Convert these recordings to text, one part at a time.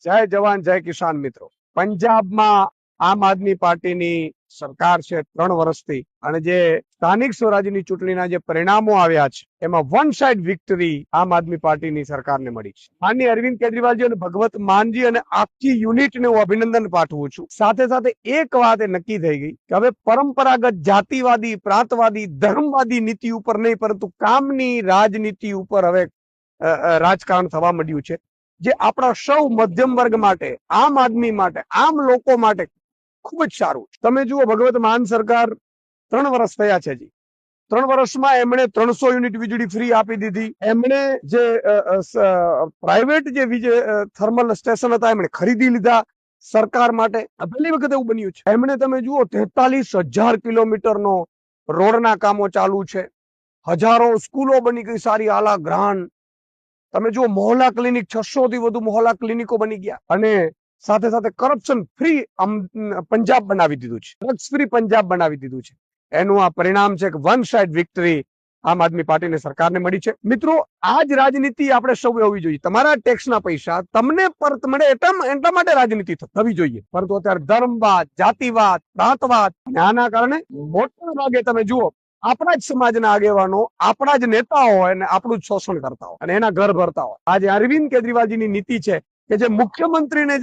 જય જવાન જય કિસાન મિત્રો। પંજાબમાં આમ આદમી પાર્ટીની સરકાર છે 3 વર્ષથી, અને જે સ્થાનિક સ્વરાજ્યની ચૂંટણીના જે પરિણામો આવ્યા છે એમાં વન સાઇડ વિક્ટરી આમ આદમી પાર્ટીની સરકારને મળી છે। માનનીય અરવિંદ કેજરીવાલજી અને ભગવત માનજી અને આખી યુનિટને હું અભિનંદન પાઠવું છું। સાથે સાથે એક વાત એ નક્કી થઈ ગઈ કે હવે પરંપરાગત જાતિવાદી, પ્રાંતવાદી, ધર્મવાદી નીતિ ઉપર નહીં, પરંતુ કામની રાજનીતિ ઉપર હવે રાજકારણ થવા માંડ્યું છે, જે આપણા સૌ મધ્યમ વર્ગ માટે, આમ આદમી માટે, આમ લોકો માટે ખૂબ જ સારું છે। તમે જુઓ, ભગવત માન સરકાર 3 વર્ષ થયા છે જી। 3 વર્ષમાં એમણે 300 યુનિટ વીજળી ફ્રી આપી દીધી। એમણે જે પ્રાઇવેટ જે થર્મલ સ્ટેશન હતા એમણે ખરીદી લીધા સરકાર માટે। પહેલી વખત એવું બન્યું છે। એમણે તમે જુઓ 43,000 કિલોમીટરનો રોડના કામો ચાલુ છે। હજારો સ્કૂલો બની ગઈ સારી આલા ગ્રાન્ડ। તમે જુઓ, મોહલ્લા ક્લિનિક 600 થી વધુ મોહલ્લા ક્લિનિકો બની ગયા, અને સાથે સાથે કરપ્શન ફ્રી પંજાબ બનાવી દીધું છે, ડ્રગ્સ ફ્રી પંજાબ બનાવી દીધું છે। એનું આ પરિણામ છે કે વન સાઇડ વિક્ટરી આમ આદમી પાર્ટીની સરકારને મળી છે। મિત્રો, આ જ રાજનીતિ આપણે સૌ હોવી જોઈએ। તમારા ટેક્સના પૈસા તમને પરત મળે એટલા માટે રાજનીતિ થવી જોઈએ, પરંતુ અત્યારે ધર્મવાદ, જાતિવાદ, પ્રાંતવાદ, અને આના કારણે મોટા ભાગે તમે જુઓ આપણા જ સમાજના આગેવાનો, આપણા જ નેતાઓ હોય અને આપણું જ શોષણ કરતા હોય અને એના ઘર ભરતા હોય। આજે અરવિંદ કેજરીવાલજીની નીતિ છે કે જે મુખ્યમંત્રીને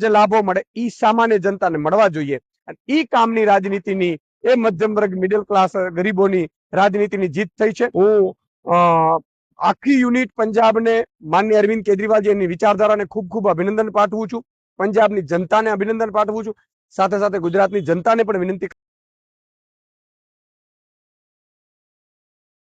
જે લાભો મળે એ સામાન્ય જનતાને મળવા જોઈએ, અને એ કામની રાજનીતિની, એ મધ્યમ વર્ગ, મિડલ ક્લાસ, ગરીબોની રાજનીતિની જીત થઈ છે। હું આખી યુનિટ પંજાબને, માનનીય અરવિંદ કેજરીવાલજી એની વિચારધારાને ખૂબ ખૂબ અભિનંદન પાઠવું છું। પંજાબની જનતાને અભિનંદન પાઠવું છું। સાથે સાથે ગુજરાતની જનતાને પણ વિનંતી